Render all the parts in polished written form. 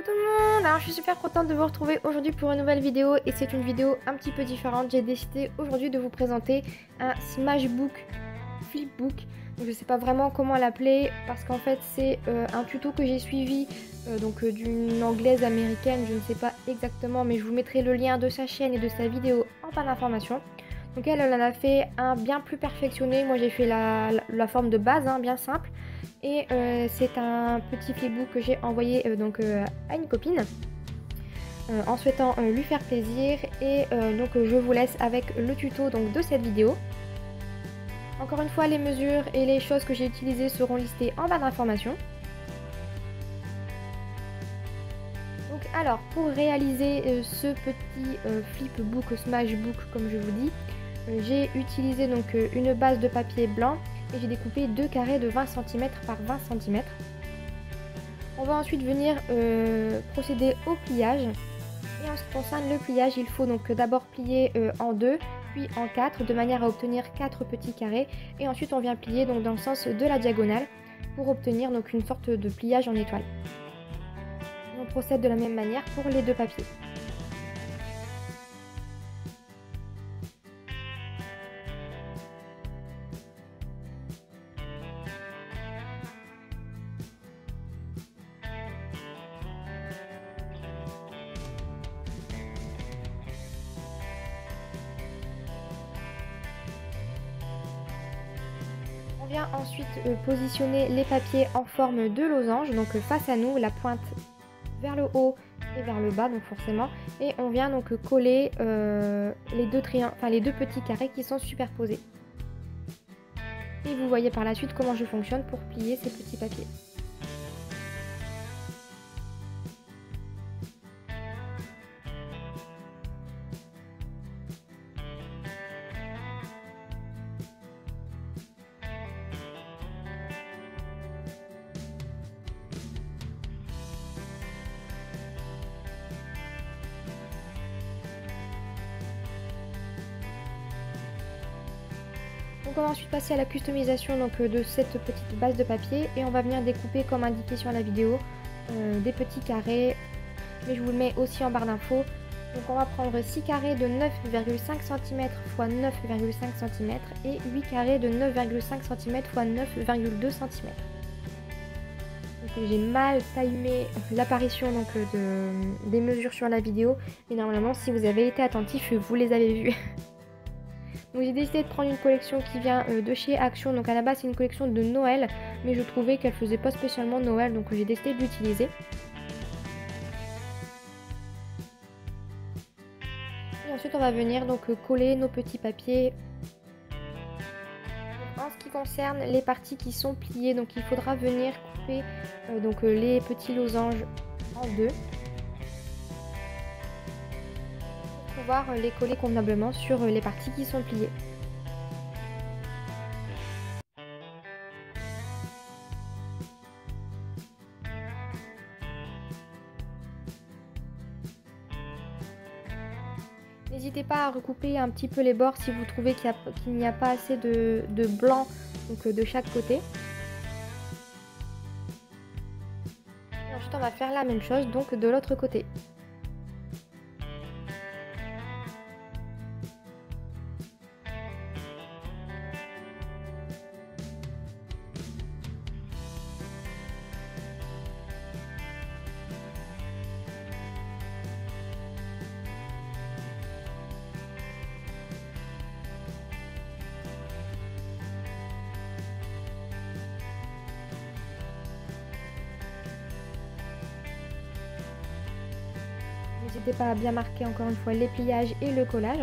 tout le monde. Alors je suis super contente de vous retrouver aujourd'hui pour une nouvelle vidéo et c'est une vidéo un petit peu différente. J'ai décidé aujourd'hui de vous présenter un Smashbook Flipbook. Donc je sais pas vraiment comment l'appeler parce qu'en fait c'est un tuto que j'ai suivi d'une anglaise américaine, je ne sais pas exactement, mais je vous mettrai le lien de sa chaîne et de sa vidéo en barre d'informations. Donc elle en a fait un bien plus perfectionné. Moi j'ai fait la forme de base, hein, bien simple. Et c'est un petit flipbook que j'ai envoyé à une copine en souhaitant lui faire plaisir. Et je vous laisse avec le tuto de cette vidéo. Encore une fois, les mesures et les choses que j'ai utilisées seront listées en barre d'informations. Donc alors, pour réaliser ce petit flipbook, smashbook comme je vous dis, j'ai utilisé une base de papier blanc et j'ai découpé deux carrés de 20 cm par 20 cm. On va ensuite venir procéder au pliage. Et en ce qui concerne le pliage, il faut donc d'abord plier en deux, puis en quatre, de manière à obtenir 4 petits carrés. Et ensuite on vient plier dans le sens de la diagonale pour obtenir une sorte de pliage en étoile. Et on procède de la même manière pour les deux papiers. On vient ensuite positionner les papiers en forme de losange, donc face à nous, la pointe vers le haut et vers le bas, donc forcément, et on vient coller les deux petits carrés qui sont superposés. Et vous voyez par la suite comment je fonctionne pour plier ces petits papiers. Donc on va ensuite passer à la customisation de cette petite base de papier et on va venir découper comme indiqué sur la vidéo des petits carrés, mais je vous le mets aussi en barre d'infos. Donc on va prendre 6 carrés de 9,5 cm x 9,5 cm et 8 carrés de 9,5 cm x 9,2 cm. J'ai mal timé l'apparition des mesures sur la vidéo, mais normalement si vous avez été attentif, vous les avez vues. Donc j'ai décidé de prendre une collection qui vient de chez Action. Donc à la base c'est une collection de Noël, mais je trouvais qu'elle faisait pas spécialement Noël, donc j'ai décidé de l'utiliser. Et ensuite on va venir coller nos petits papiers. En ce qui concerne les parties qui sont pliées, donc il faudra venir couper les petits losanges en deux. Pouvoir les coller convenablement sur les parties qui sont pliées. N'hésitez pas à recouper un petit peu les bords si vous trouvez qu'il n'y a pas assez de blanc de chaque côté. Et ensuite on va faire la même chose de l'autre côté. N'hésitez pas à bien marquer encore une fois les pliages et le collage.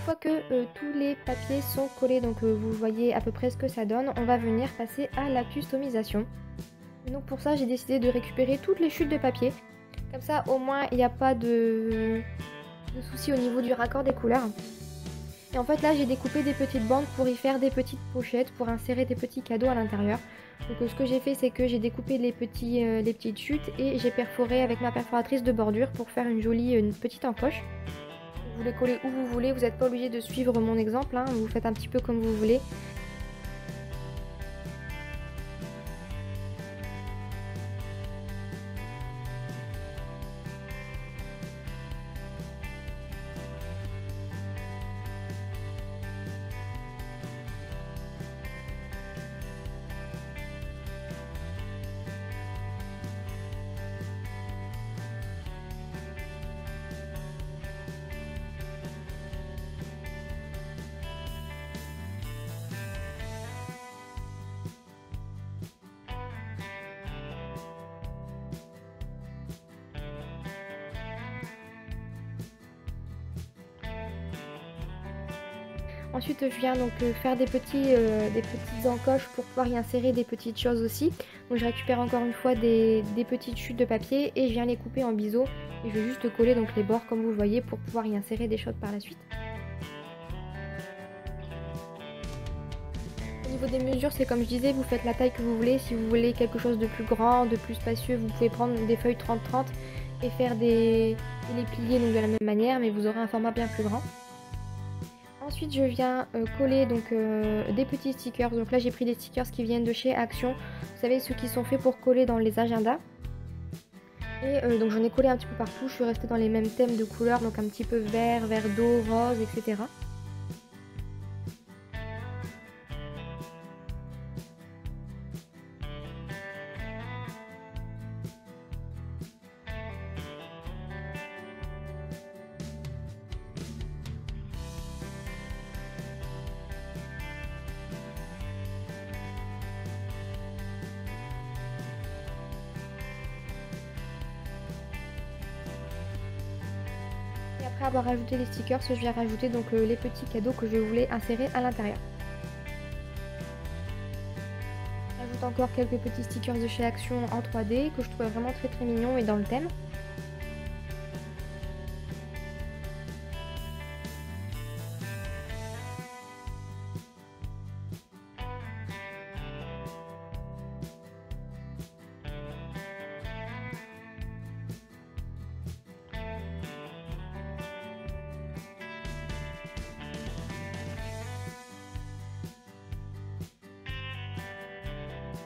fois que tous les papiers sont collés, donc vous voyez à peu près ce que ça donne, on va venir passer à la customisation. Donc pour ça j'ai décidé de récupérer toutes les chutes de papier. Comme ça au moins il n'y a pas de soucis au niveau du raccord des couleurs. Et en fait là j'ai découpé des petites bandes pour y faire des petites pochettes, pour insérer des petits cadeaux à l'intérieur. Donc ce que j'ai fait c'est que j'ai découpé les petites chutes et j'ai perforé avec ma perforatrice de bordure pour faire une petite encoche. Vous les collez où vous voulez, vous n'êtes pas obligé de suivre mon exemple, hein, vous faites un petit peu comme vous voulez. Ensuite je viens donc faire des petites encoches pour pouvoir y insérer des petites choses aussi. Donc je récupère encore une fois des petites chutes de papier et je viens les couper en biseau. Et je vais juste coller donc les bords comme vous le voyez pour pouvoir y insérer des choses par la suite. Au niveau des mesures, c'est comme je disais, vous faites la taille que vous voulez. Si vous voulez quelque chose de plus grand, de plus spacieux, vous pouvez prendre des feuilles 30-30 et faire les plier donc de la même manière, mais vous aurez un format bien plus grand. Ensuite je viens coller donc des petits stickers. Donc là j'ai pris des stickers qui viennent de chez Action. Vous savez, ceux qui sont faits pour coller dans les agendas. Et donc j'en ai collé un petit peu partout. Je suis restée dans les mêmes thèmes de couleurs, donc un petit peu vert, vert d'eau, rose, etc. Après avoir rajouté les stickers, je viens rajouter donc les petits cadeaux que je voulais insérer à l'intérieur. J'ajoute encore quelques petits stickers de chez Action en 3D que je trouvais vraiment très mignons et dans le thème.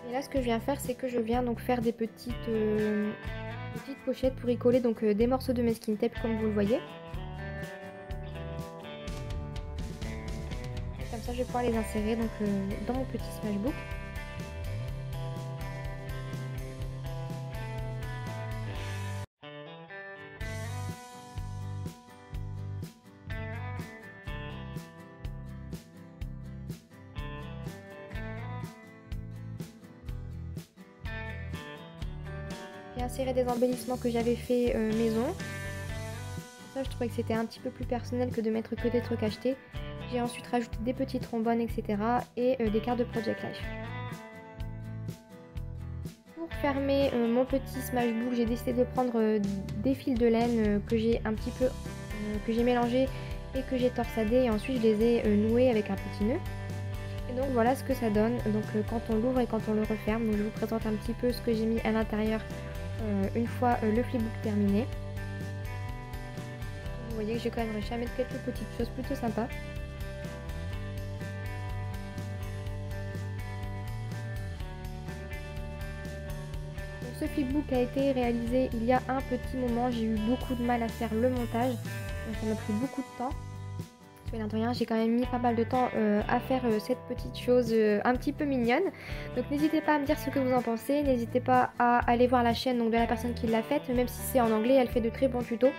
Et là ce que je viens faire c'est que je viens donc faire des petites pochettes pour y coller donc des morceaux de masking tape comme vous le voyez. Et comme ça je vais pouvoir les insérer donc dans mon petit smashbook. J'ai inséré des embellissements que j'avais fait maison. Ça je trouvais que c'était un petit peu plus personnel que de mettre que des trucs achetés. J'ai ensuite rajouté des petits trombones, etc. et des cartes de Project Life. Pour fermer mon petit smashbook, j'ai décidé de prendre des fils de laine que j'ai un petit peu mélangés et que j'ai torsadés, et ensuite je les ai noués avec un petit nœud. Et donc voilà ce que ça donne donc quand on l'ouvre et quand on le referme. Donc je vous présente un petit peu ce que j'ai mis à l'intérieur une fois le flipbook terminé. Vous voyez que j'ai quand même réussi à mettre quelques petites choses plutôt sympas. Donc ce flipbook a été réalisé il y a un petit moment. J'ai eu beaucoup de mal à faire le montage, donc ça m'a pris beaucoup de temps. De rien, j'ai quand même mis pas mal de temps à faire cette petite chose un petit peu mignonne. Donc n'hésitez pas à me dire ce que vous en pensez, n'hésitez pas à aller voir la chaîne donc, de la personne qui l'a faite, même si c'est en anglais, elle fait de très bons tutos.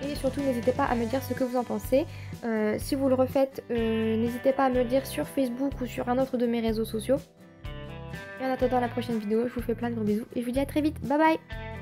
Et surtout n'hésitez pas à me dire ce que vous en pensez. Si vous le refaites, n'hésitez pas à me le dire sur Facebook ou sur un autre de mes réseaux sociaux. Et en attendant la prochaine vidéo, je vous fais plein de gros bisous et je vous dis à très vite, bye bye.